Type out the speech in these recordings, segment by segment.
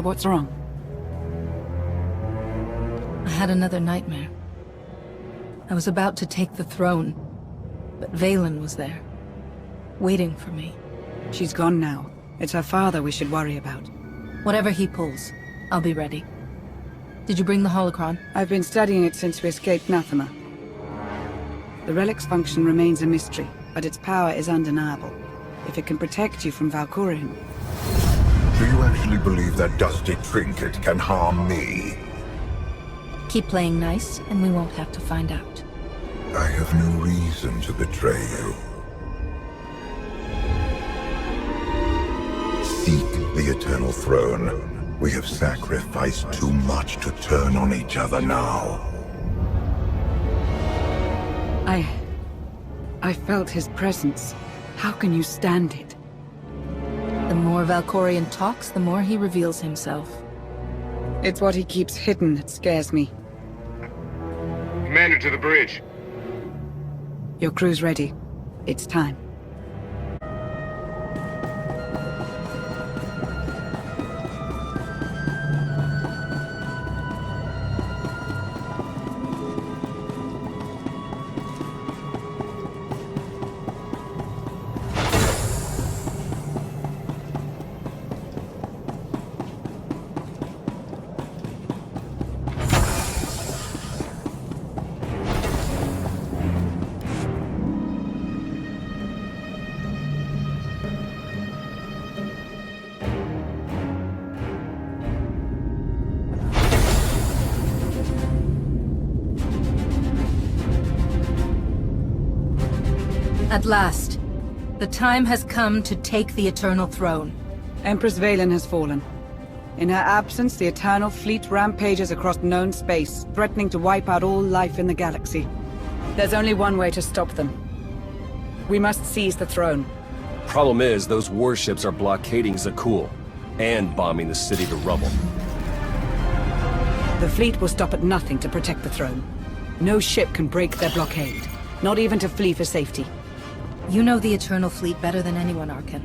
What's wrong? I had another nightmare. I was about to take the throne, but Vaylin was there, waiting for me. She's gone now. It's her father we should worry about. Whatever he pulls, I'll be ready. Did you bring the holocron? I've been studying it since we escaped Nathema. The relic's function remains a mystery, but its power is undeniable. If it can protect you from Valkorion. Do you actually believe that dusty trinket can harm me? Keep playing nice, and we won't have to find out. I have no reason to betray you. Seek the Eternal Throne. We have sacrificed too much to turn on each other now. I felt his presence. How can you stand it? The more Valkorion talks, the more he reveals himself. It's what he keeps hidden that scares me. Commander, to the bridge. Your crew's ready. It's time. At last, the time has come to take the Eternal Throne. Empress Vaylin has fallen. In her absence, the Eternal Fleet rampages across known space, threatening to wipe out all life in the galaxy. There's only one way to stop them. We must seize the throne. Problem is, those warships are blockading Zakuul, and bombing the city to rubble. The fleet will stop at nothing to protect the throne. No ship can break their blockade, not even to flee for safety. You know the Eternal Fleet better than anyone, Arkan.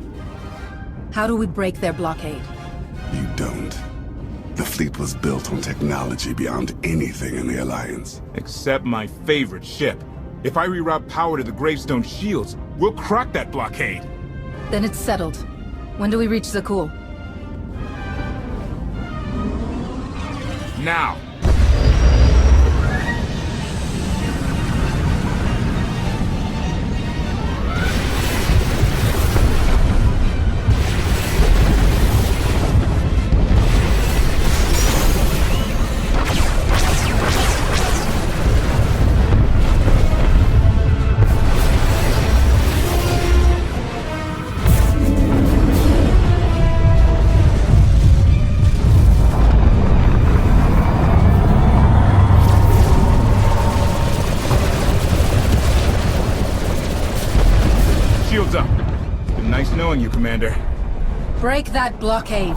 How do we break their blockade? You don't. The fleet was built on technology beyond anything in the Alliance. Except my favorite ship. If I reroute power to the Gravestone shields, we'll crack that blockade. Then it's settled. When do we reach Zakuul? Now! Shields up. Been nice knowing you, Commander. Break that blockade.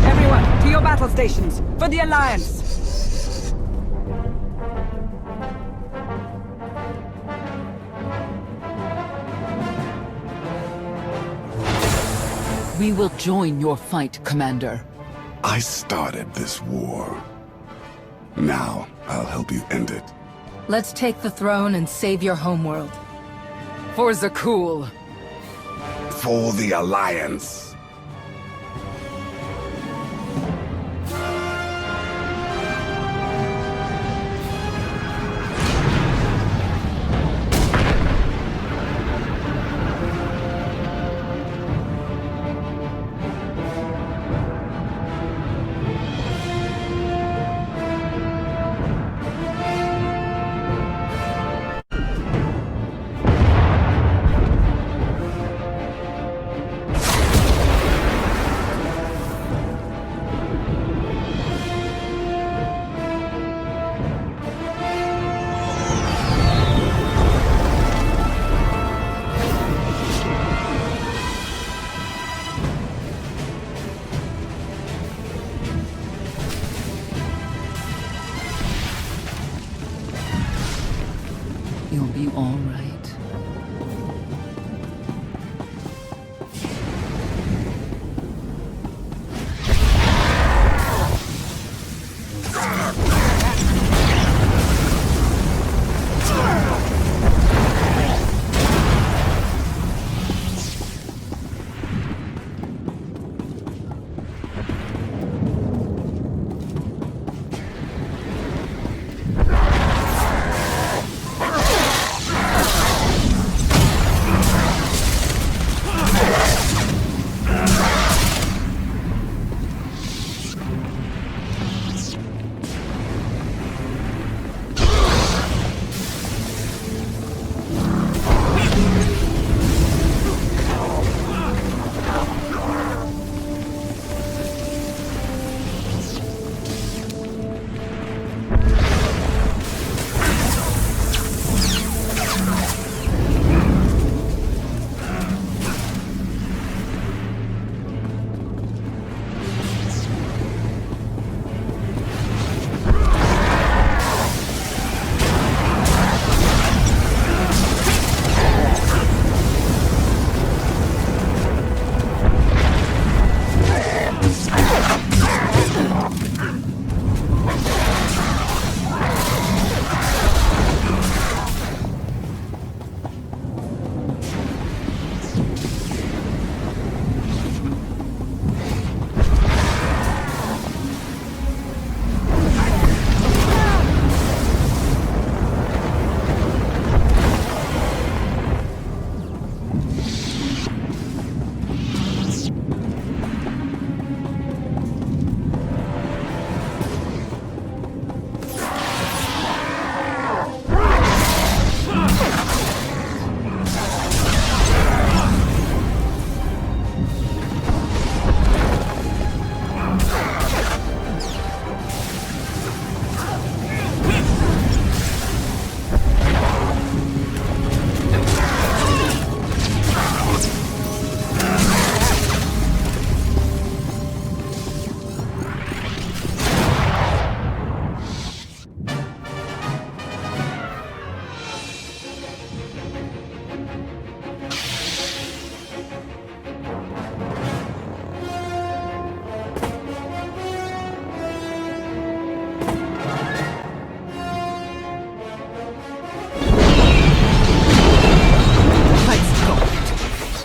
Everyone, to your battle stations, for the Alliance! We will join your fight, Commander. I started this war. Now, I'll help you end it. Let's take the throne and save your homeworld. For Zakuul. For the Alliance.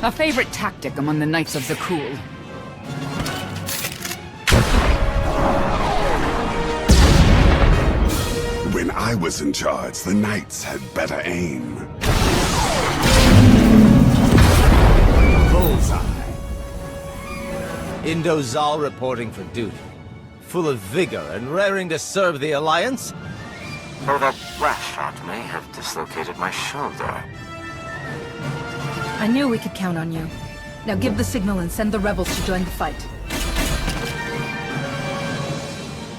A favorite tactic among the Knights of Zakuul. When I was in charge, the Knights had better aim. Bullseye. Indozal reporting for duty. Full of vigor and raring to serve the Alliance. Though that blast shot may have dislocated my shoulder. I knew we could count on you. Now give the signal and send the rebels to join the fight.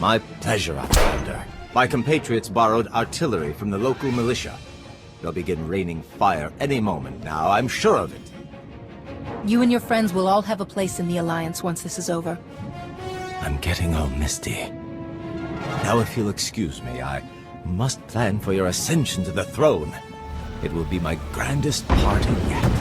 My pleasure, Outlander. My compatriots borrowed artillery from the local militia. They'll begin raining fire any moment now, I'm sure of it. You and your friends will all have a place in the Alliance once this is over. I'm getting all misty. Now if you'll excuse me, I must plan for your ascension to the throne. It will be my grandest party yet.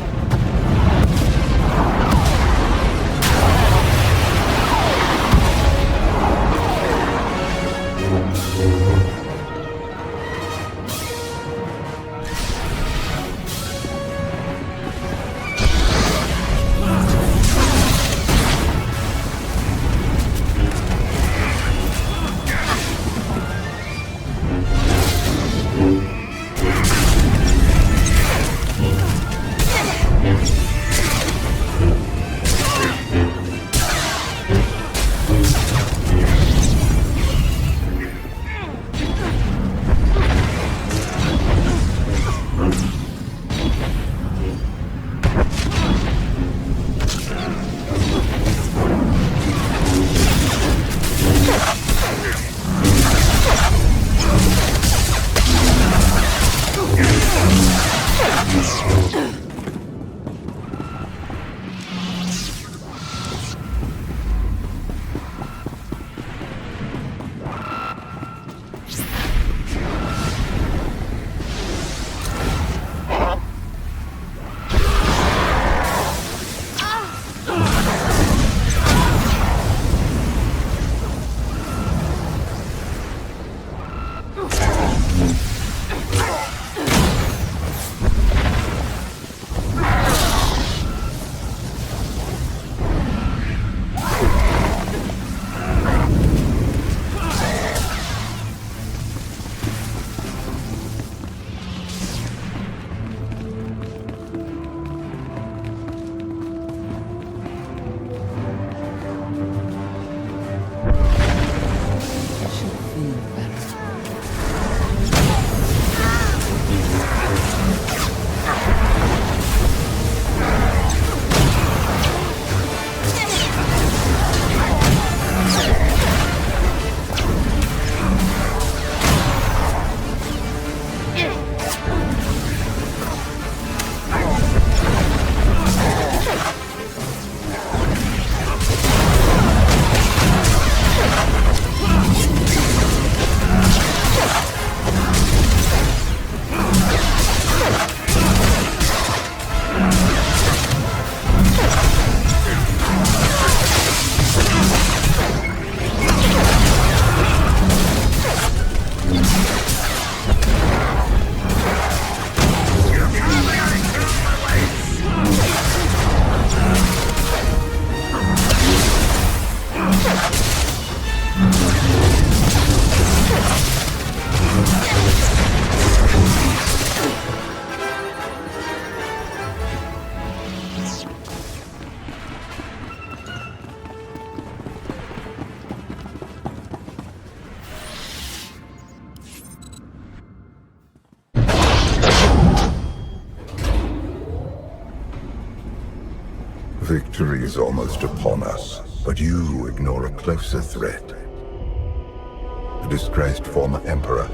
Victory is almost upon us, but you ignore a closer threat. The disgraced former Emperor,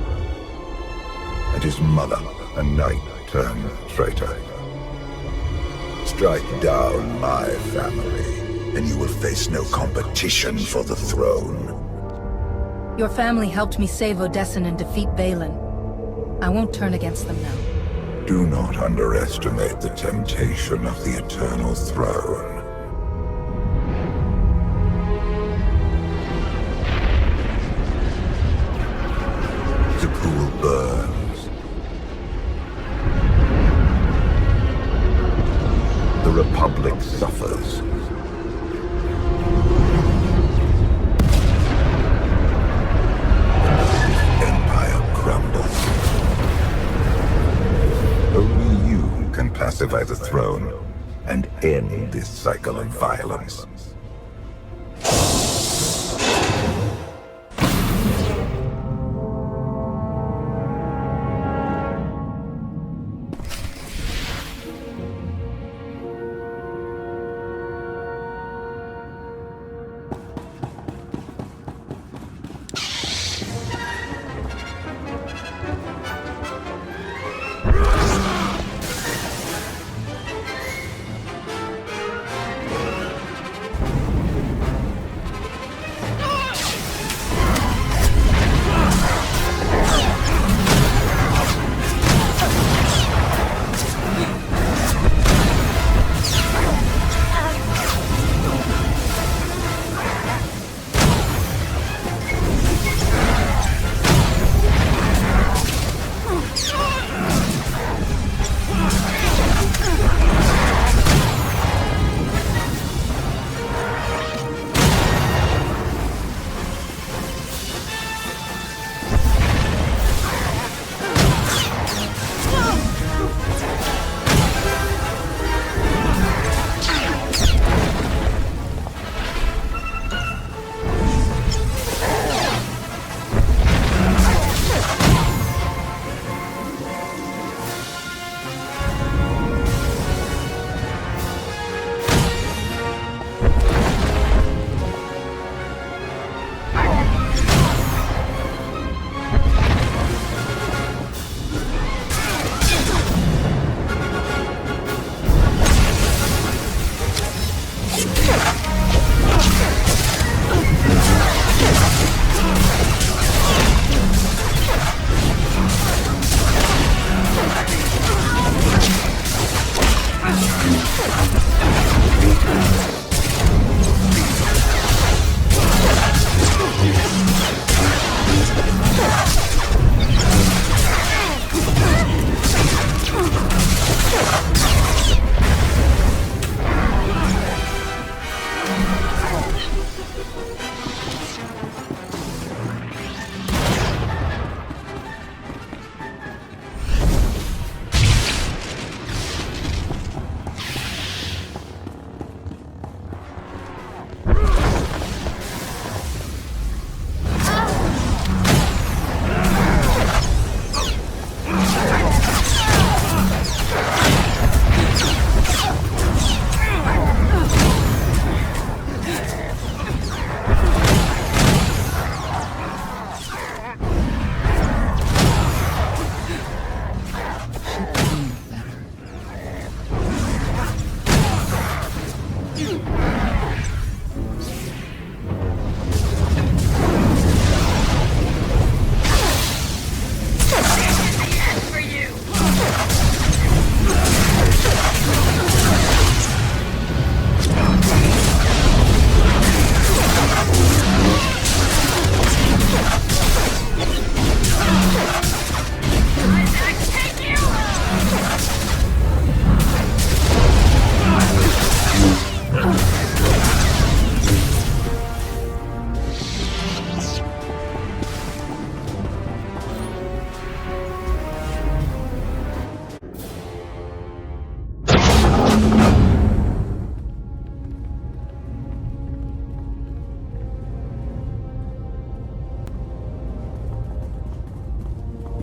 and his mother, a knight turned traitor. Strike down my family, and you will face no competition for the throne. Your family helped me save Odessen and defeat Vaylin. I won't turn against them now. Do not underestimate the temptation of the Eternal Throne. Zakuul burns. The Republic Republic suffers. The Empire crumbles. Only you can pacify the throne and end this cycle of violence.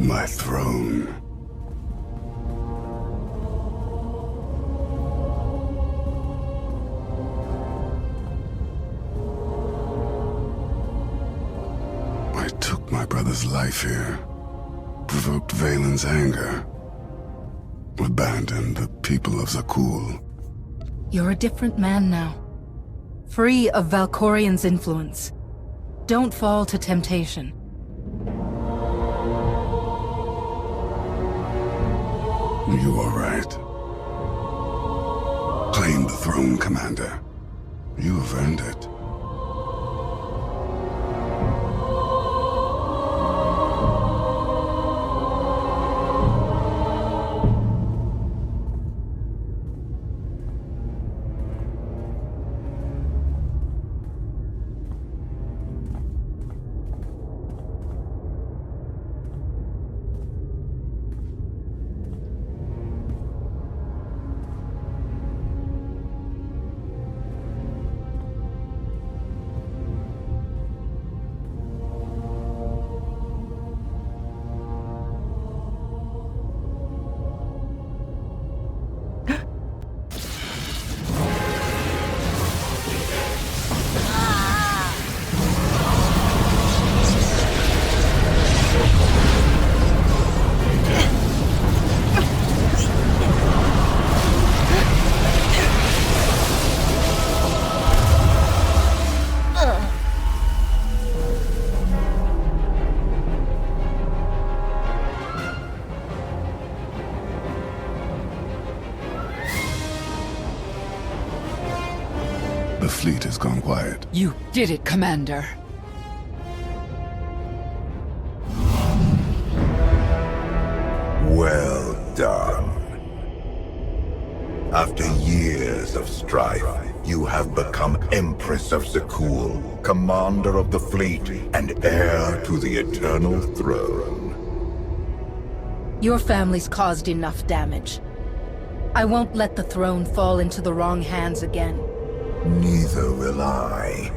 My throne. I took my brother's life here, provoked Vaylin's anger, abandoned the people of Zakuul. You're a different man now. Free of Valkorian's influence. Don't fall to temptation. You are right. Claim the throne, Commander. You have earned it. fleet has gone quiet. You did it, Commander. Well done. After years of strife, you have become Empress of Zakuul, commander of the fleet, and heir to the eternal throne. Your family's caused enough damage. I won't let the throne fall into the wrong hands again. Neither will I.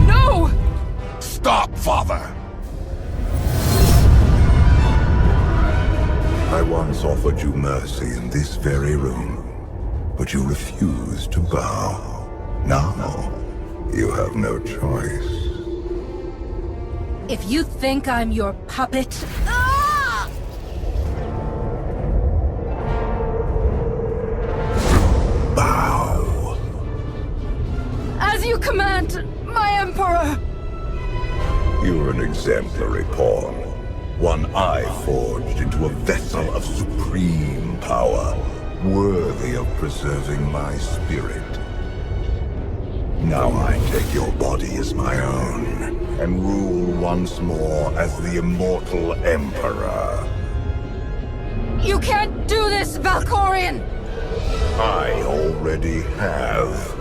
No! Stop, Father! I once offered you mercy in this very room, but you refused to bow. Now, you have no choice. If you think I'm your puppet... Bow! As you command, my Emperor! You're an exemplary pawn. One I forged into a vessel of supreme power, worthy of preserving my spirit. Now I take your body as my own, and rule once more as the immortal Emperor. You can't do this, Valkorion! I already have.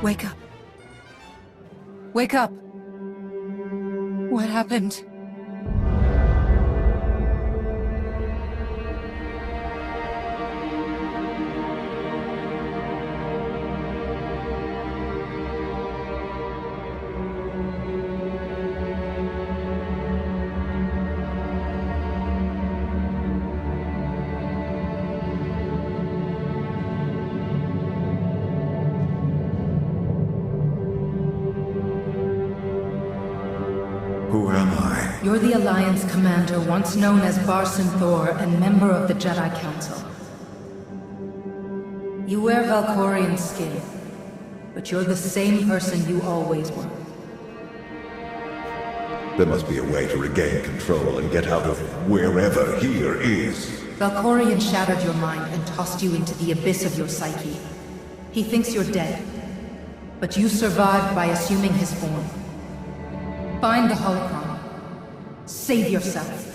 Wake up. Wake up. What happened? Who am I? You're the Alliance commander once known as SWTOR and member of the Jedi Council. You wear Valkorion's skin, but you're the same person you always were. There must be a way to regain control and get out of wherever here is. Valkorion shattered your mind and tossed you into the abyss of your psyche. He thinks you're dead, but you survived by assuming his form. Find the holocron. Save yourself.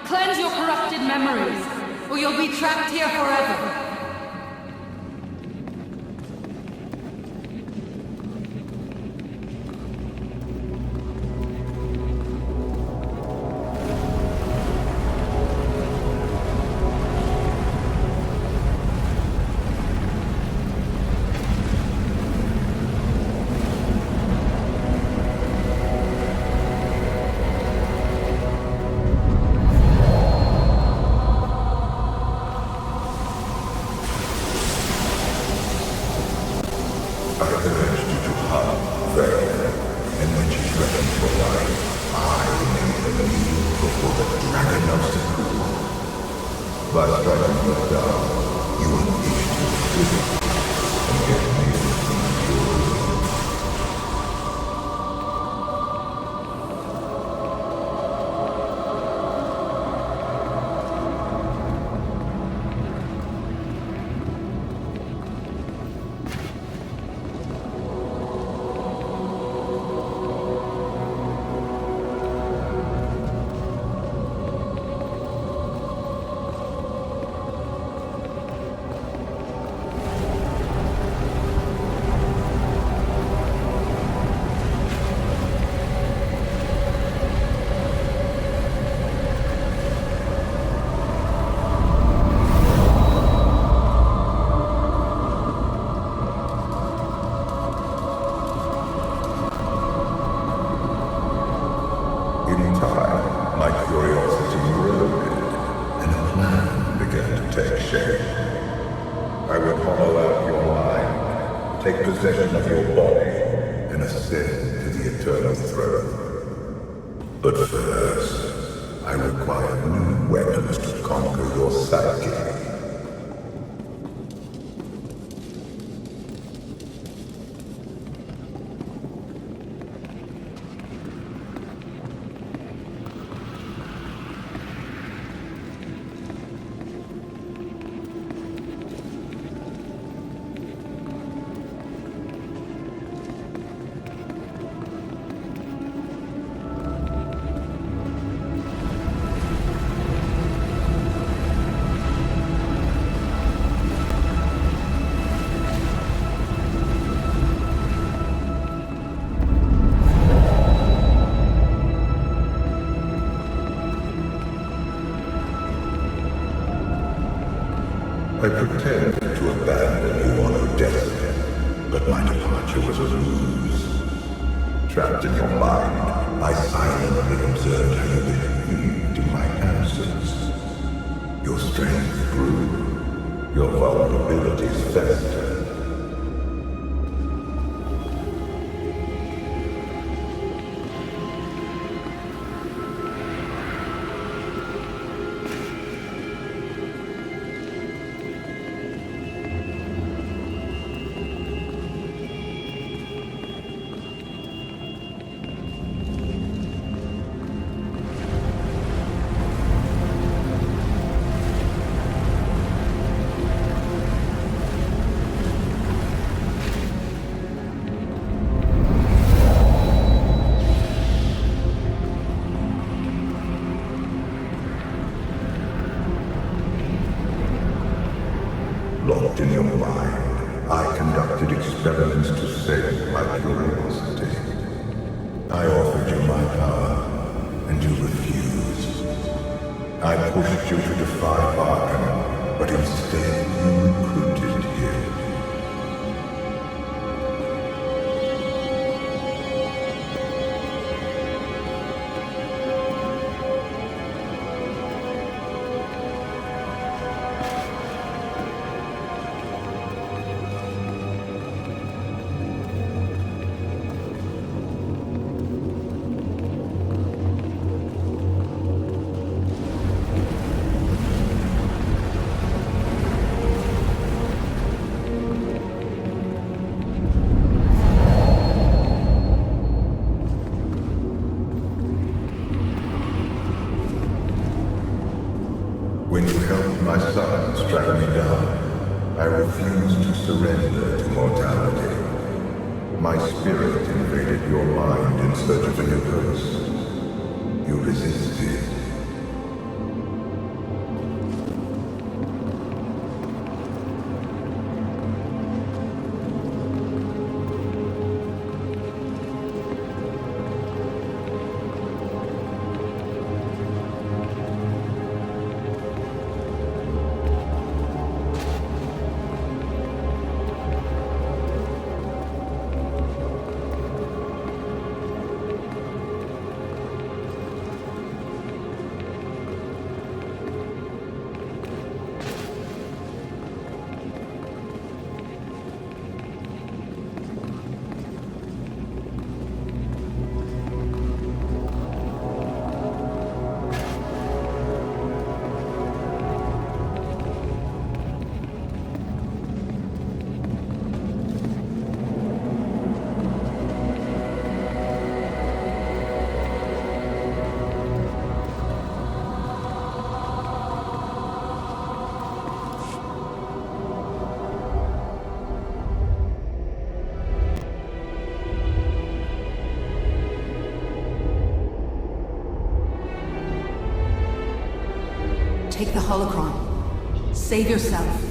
Cleanse your corrupted memories, or you'll be trapped here forever. Take possession of your body and ascend to the eternal throne. But first, I require new weapons to conquer your psyche. I pretend to abandon you on Odessen, but my departure was a ruse. Trapped in your mind, I silently observed how you behaved in my absence. Your strength grew, your vulnerabilities festered. Locked in your mind, I conducted experiments to save my curiosity. I offered you my power, and you refused. I pushed you to defy Arkham, but instead you recruited him. When you helped my son strike me down, I refused to surrender to mortality. My spirit invaded your mind in search of a new purpose. You resisted. take the holocron. Save yourself.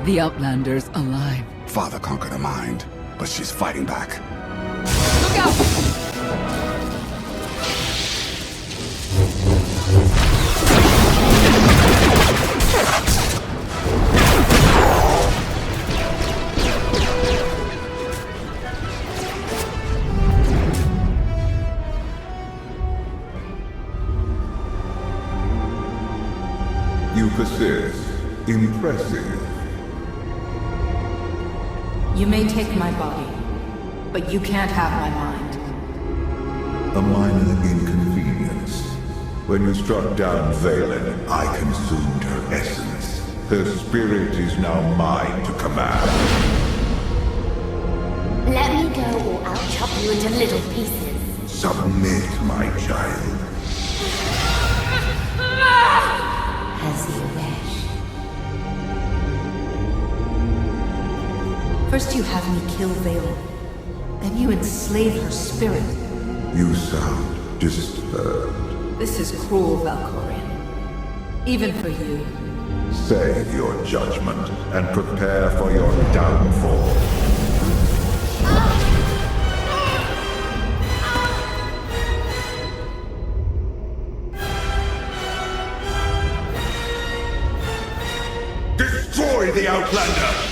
The Outlander's alive. Father conquered her mind, but she's fighting back. Look out! You persist. Impressive. You may take my body, but you can't have my mind. A minor inconvenience. When you struck down Vaylin, I consumed her essence. Her spirit is now mine to command. Let me go or I'll chop you into little pieces. Submit, my child. As you wish. First you have me kill Vaylin. Then you enslave her spirit. You sound disturbed. This is cruel, Valkorian. Even for you. Save your judgment and prepare for your downfall. Destroy the Outlander!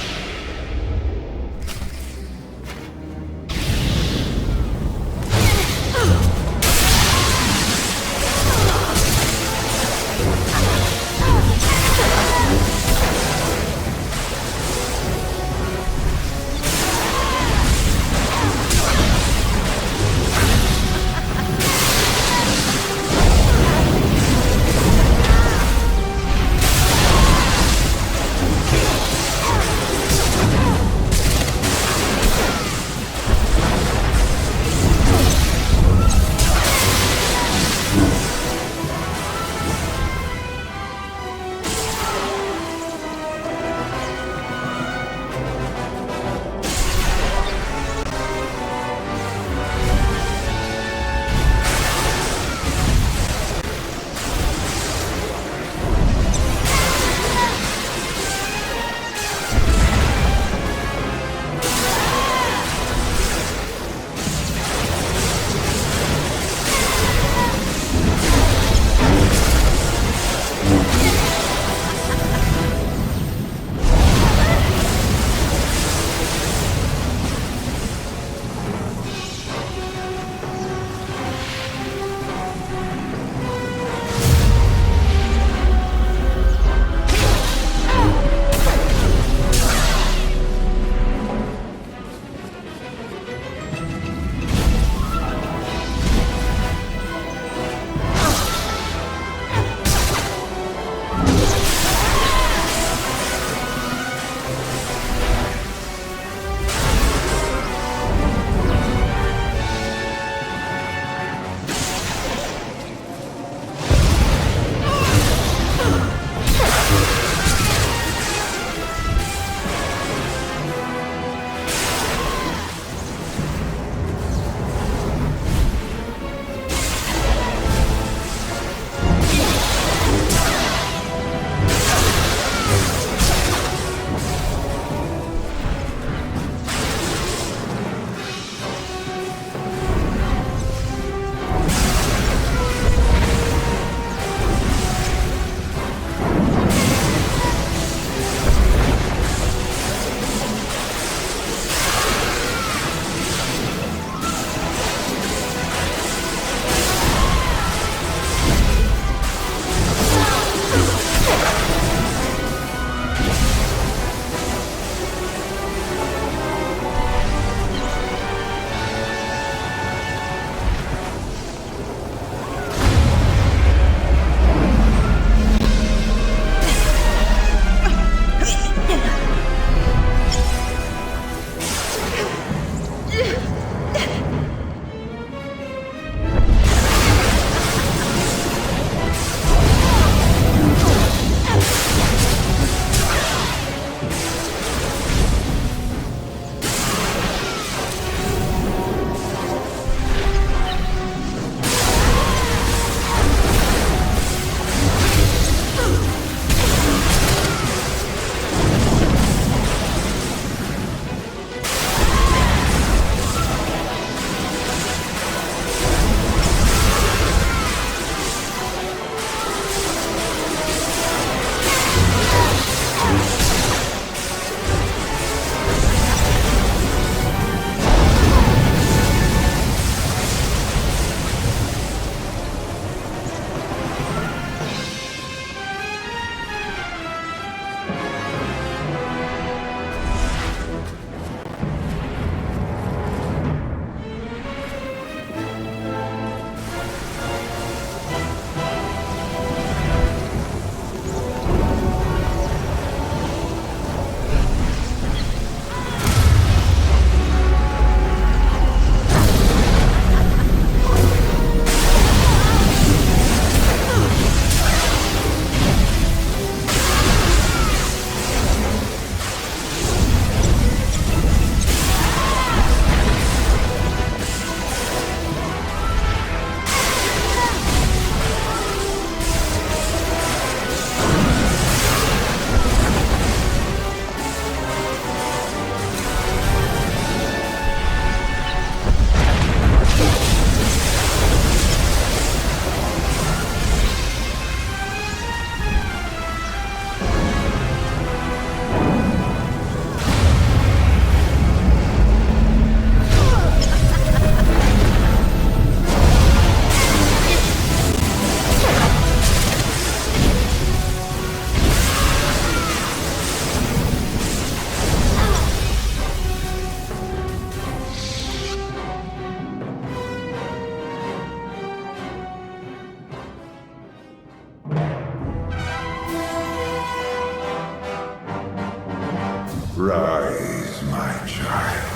Rise, my child.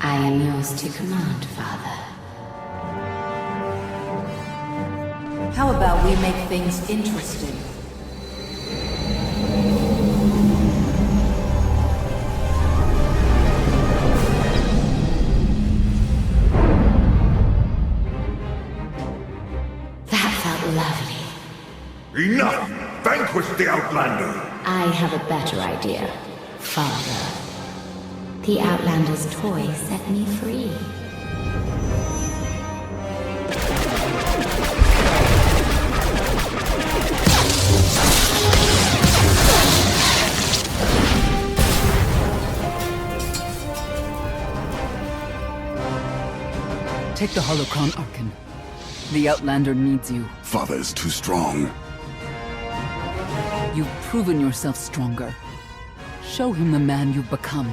I am yours to command, Father. How about we make things interesting? That felt lovely. Enough! Vanquish the Outlander! I have a better idea, Father. The Outlander's toy set me free. Take the holocron, Arkan. The Outlander needs you. Father is too strong. You've proven yourself stronger. Show him the man you've become.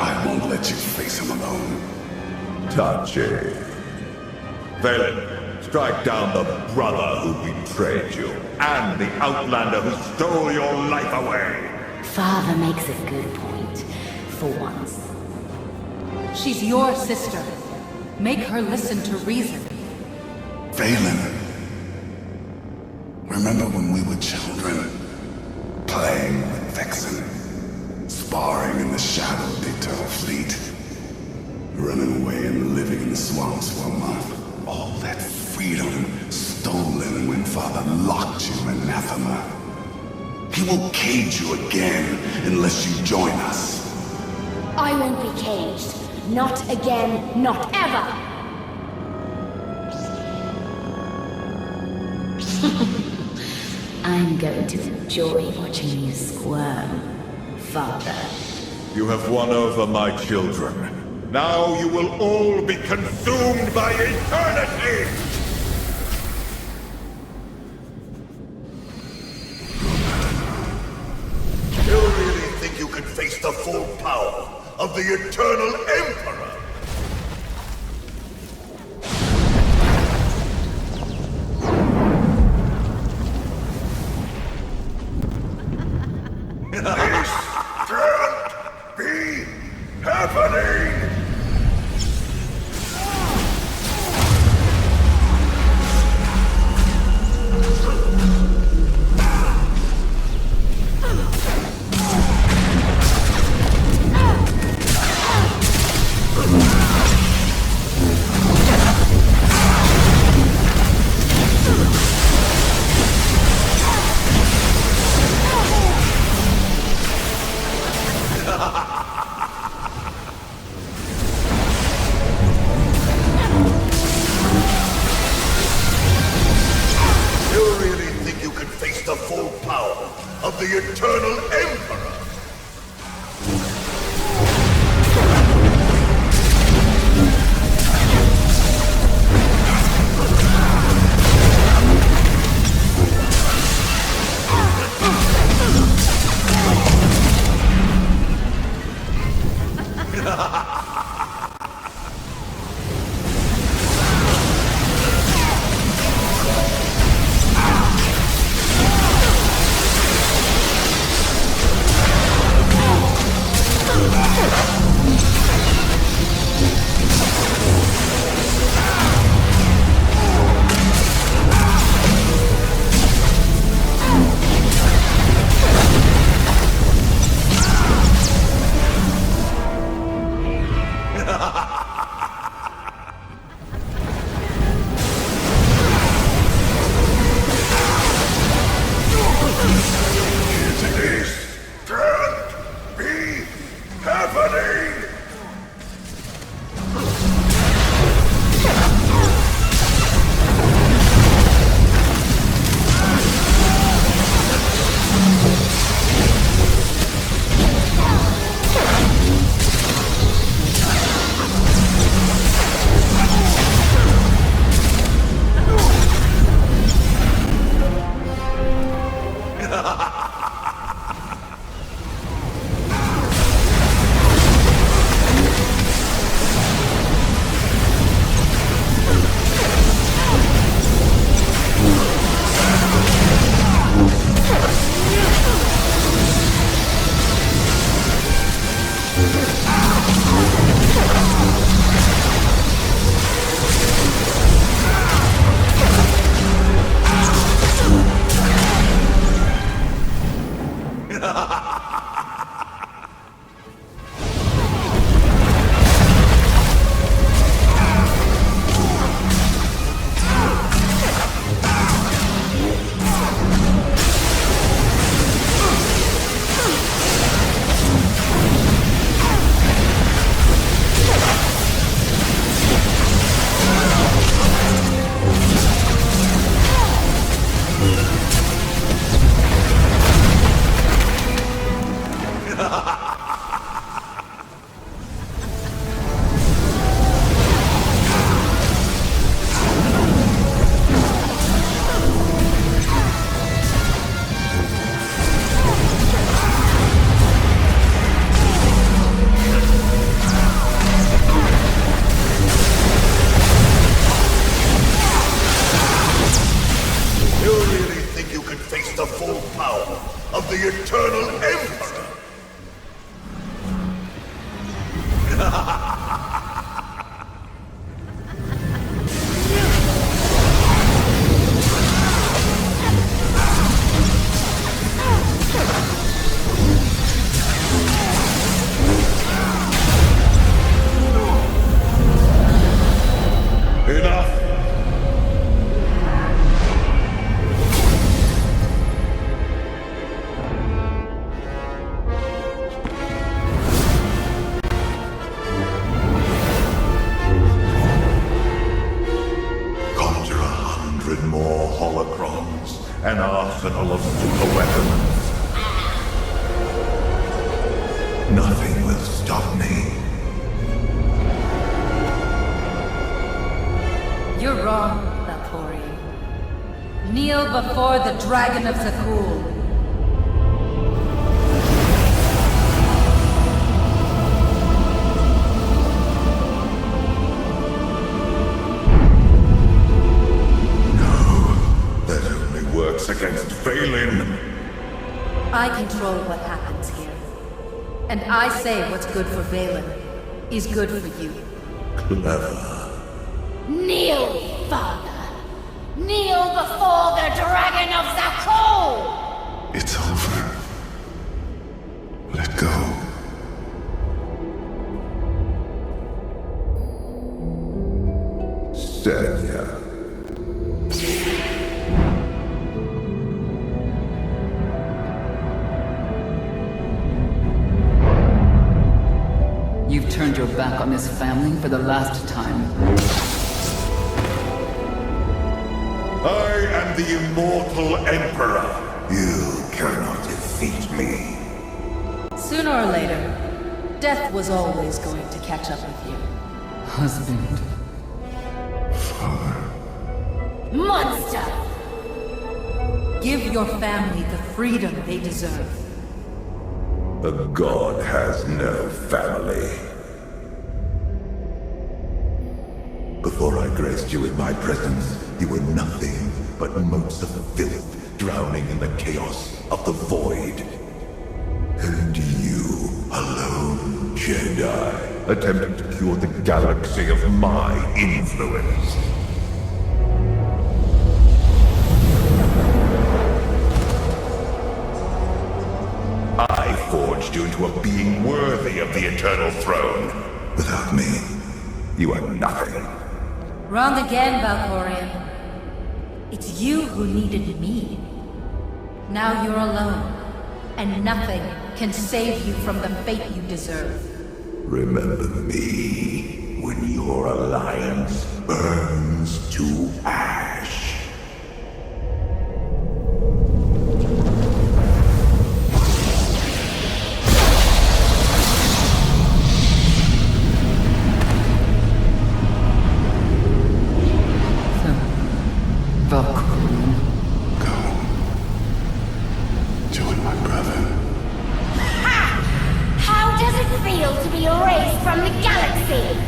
I won't let you face him alone. Touchy. Vaylin, strike down the brother who betrayed you, and the Outlander who stole your life away. Father makes a good point, for once. She's your sister. Make her listen to reason. Vaylin. Remember when we were children? Playing with Vexen. Sparring in the shadow of the Eternal Fleet. Running away and living in the swamps for a month. All that freedom stolen when Father locked you in anathema. He will cage you again unless you join us. I won't be caged. Not again, not ever! I'm going to enjoy watching you squirm, Father. You have won over my children. Now you will all be consumed by eternity! You really think you can face the full power of the Eternal Emperor? This can't be happening! The Eternal Emperor! the full power of the Eternal Emperor! Enough! Conjure 100 more holocrons, an arsenal of super weapons. Nothing will stop me. You're wrong, Valkyrian. Kneel before the Dragon of Zakuul. That only works against Vaylin. I control what happens here. And I say what's good for Vaylin is good for you. Clever. Kneel, Father! Kneel before the Dragon of Zakuul! It's over. Let go. Senya. You've turned your back on this family for the last time. I am the immortal Emperor. You cannot defeat me. Sooner or later, death was always going to catch up with you. Husband. Monster! Give your family the freedom they deserve. A god has no family. Before I graced you with my presence, you were nothing but motes of filth drowning in the chaos of the void. And you, alone, Jedi, attempted to cure the galaxy of my influence. I forged you into a being worthy of the Eternal Throne. Without me, you are nothing. Wrong again, Valkyrian. It's you who needed me. Now you're alone, and nothing can save you from the fate you deserve. Remember me when your alliance burns to ash. Valkyrian. Go. Join my brother. Ha! How does it feel to be erased from the galaxy?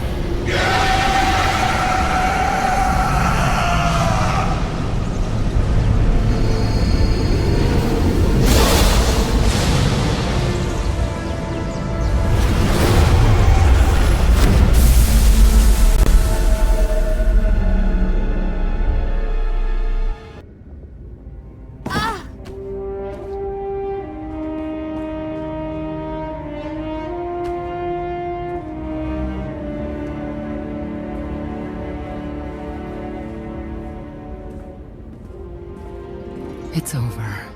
It's over.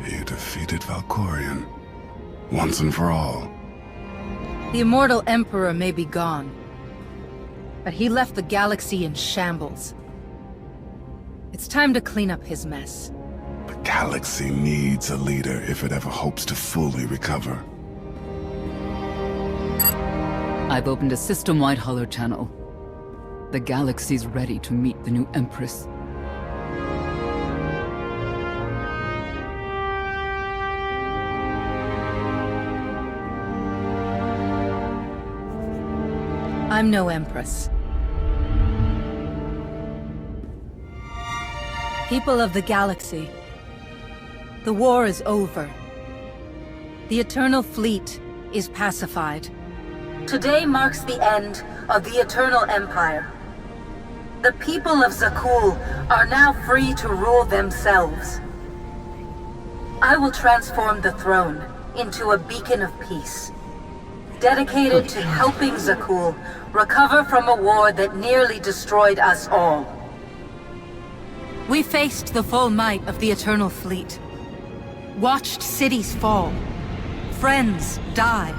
You defeated Valkyrian. Once and for all. The immortal Emperor may be gone, but he left the galaxy in shambles. It's time to clean up his mess. The galaxy needs a leader if it ever hopes to fully recover. I've opened a system-wide holo channel. The galaxy's ready to meet the new Empress. I'm no Empress. People of the galaxy, The war is over. The Eternal Fleet is pacified. Today marks the end of the Eternal Empire. The people of Zakuul are now free to rule themselves. I will transform the throne into a beacon of peace, dedicated to helping Zakuul recover from a war that nearly destroyed us all. We faced the full might of the Eternal Fleet, watched cities fall, friends die.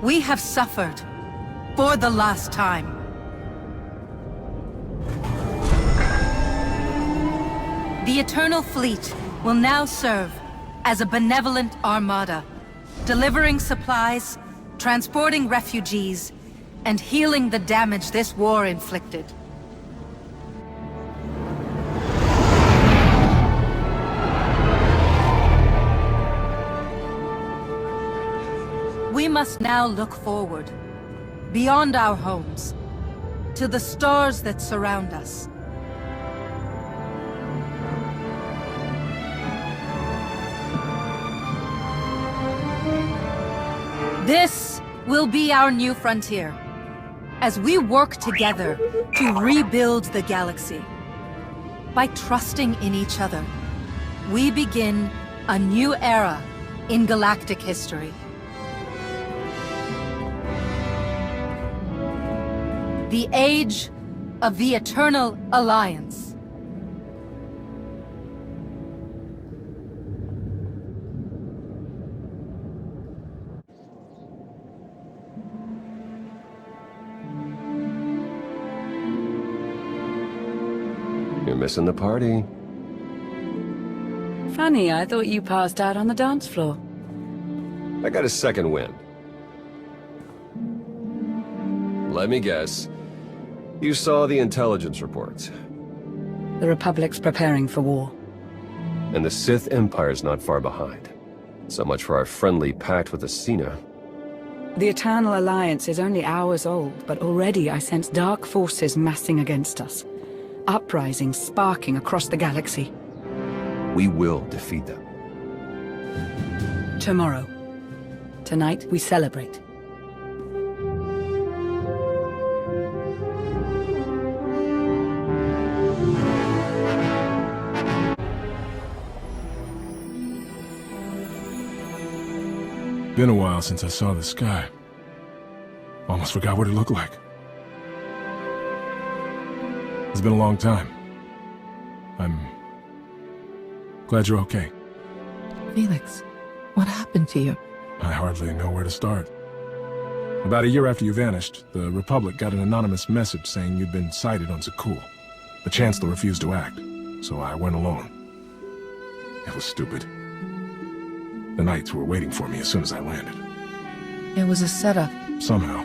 We have suffered for the last time. The Eternal Fleet will now serve as a benevolent armada, delivering supplies, transporting refugees, and healing the damage this war inflicted. We must now look forward, beyond our homes, to the stars that surround us. This will be our new frontier, as we work together to rebuild the galaxy. By trusting in each other, we begin a new era in galactic history. The Age of the Eternal Alliance. You're missing the party. Funny, I thought you passed out on the dance floor. I got a second wind. Let me guess. You saw the intelligence reports. The Republic's preparing for war. And the Sith Empire's not far behind. So much for our friendly pact with Asina. The Eternal Alliance is only hours old, but already I sense dark forces massing against us. Uprisings sparking across the galaxy. We will defeat them. Tomorrow. Tonight, we celebrate. Been a while since I saw the sky. Almost forgot what it looked like. It's been a long time. I'm glad you're okay. Felix, what happened to you? I hardly know where to start. About a year after you vanished, the Republic got an anonymous message saying you'd been sighted on Zakuul. The Chancellor refused to act, so I went alone. It was stupid. The Knights were waiting for me as soon as I landed. It was a setup. Somehow,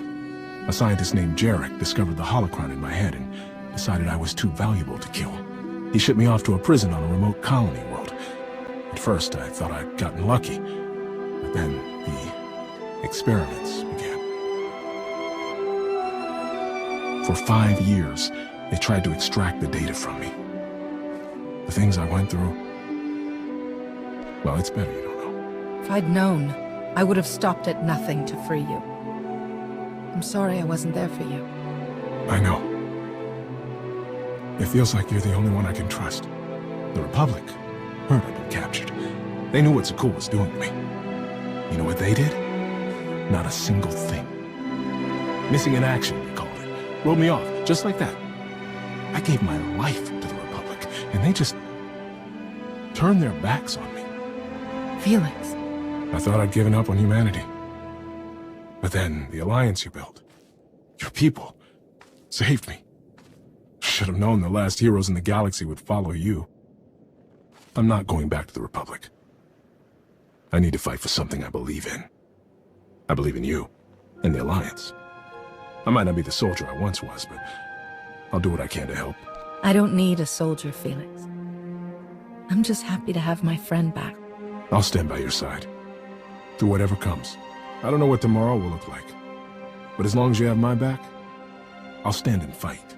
a scientist named Jarek discovered the holocron in my head and decided I was too valuable to kill. He shipped me off to a prison on a remote colony world. At first, I thought I'd gotten lucky, but then the experiments began. For 5 years, they tried to extract the data from me. The things I went through... Well, it's better you don't know. If I'd known, I would have stopped at nothing to free you. I'm sorry I wasn't there for you. I know. It feels like you're the only one I can trust. The Republic heard I'd been captured. They knew what Zakuul was doing to me. You know what they did? Not a single thing. Missing in action, they called it. Wrote me off, just like that. I gave my life to the Republic, and they just turned their backs on me. Felix. I thought I'd given up on humanity. But then the alliance you built, your people, saved me. Should have known the last heroes in the galaxy would follow you. I'm not going back to the Republic. I need to fight for something I believe in. I believe in you, and the Alliance. I might not be the soldier I once was, but I'll do what I can to help. I don't need a soldier, Felix. I'm just happy to have my friend back. I'll stand by your side, through whatever comes. I don't know what tomorrow will look like, but as long as you have my back, I'll stand and fight.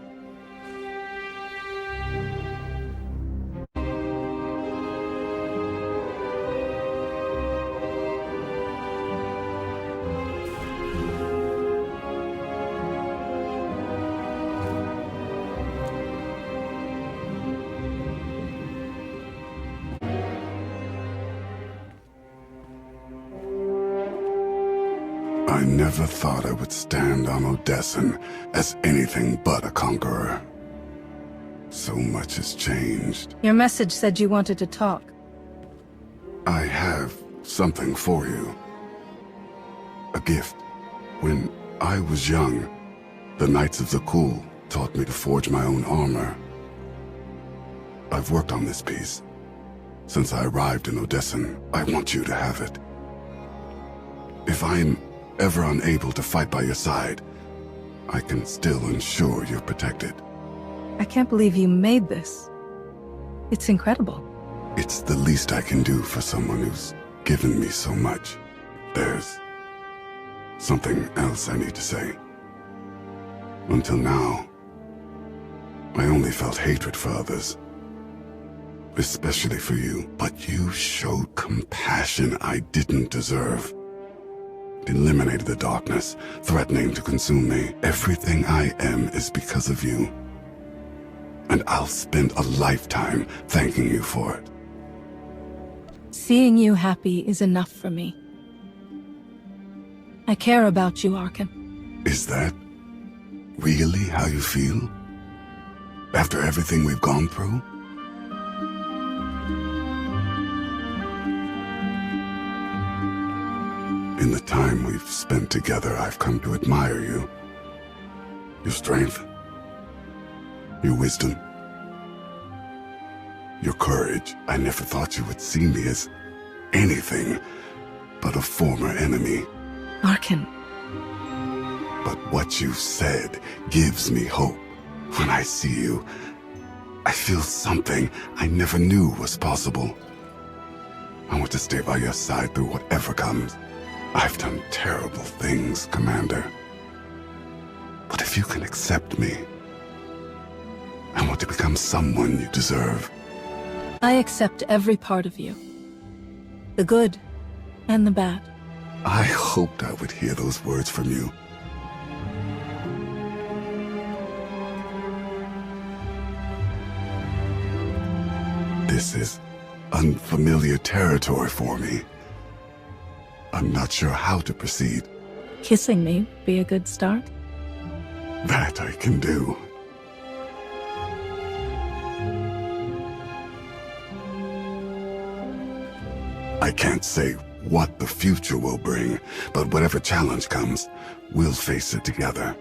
I never thought I would stand on Odessen as anything but a conqueror. So much has changed. Your message said you wanted to talk. I have something for you. A gift. When I was young, the Knights of Zakuul taught me to forge my own armor. I've worked on this piece. Since I arrived in Odessen, I want you to have it. If I'm ever unable to fight by your side, I can still ensure you're protected. I can't believe you made this. It's incredible. It's the least I can do for someone who's given me so much. There's something else I need to say. Until now, I only felt hatred for others. Especially for you. But you showed compassion I didn't deserve. Eliminated the darkness, threatening to consume me. Everything I am is because of you. And I'll spend a lifetime thanking you for it. Seeing you happy is enough for me. I care about you, Arkan. Is that really how you feel? After everything we've gone through? In the time we've spent together, I've come to admire you. Your strength, your wisdom, your courage. I never thought you would see me as anything but a former enemy. Arkan. But what you said gives me hope. When I see you, I feel something I never knew was possible. I want to stay by your side through whatever comes. I've done terrible things, Commander. But if you can accept me, I want to become someone you deserve. I accept every part of you. The good and the bad. I hoped I would hear those words from you. This is unfamiliar territory for me. I'm not sure how to proceed. Kissing me be a good start? That I can do. I can't say what the future will bring, but whatever challenge comes, we'll face it together.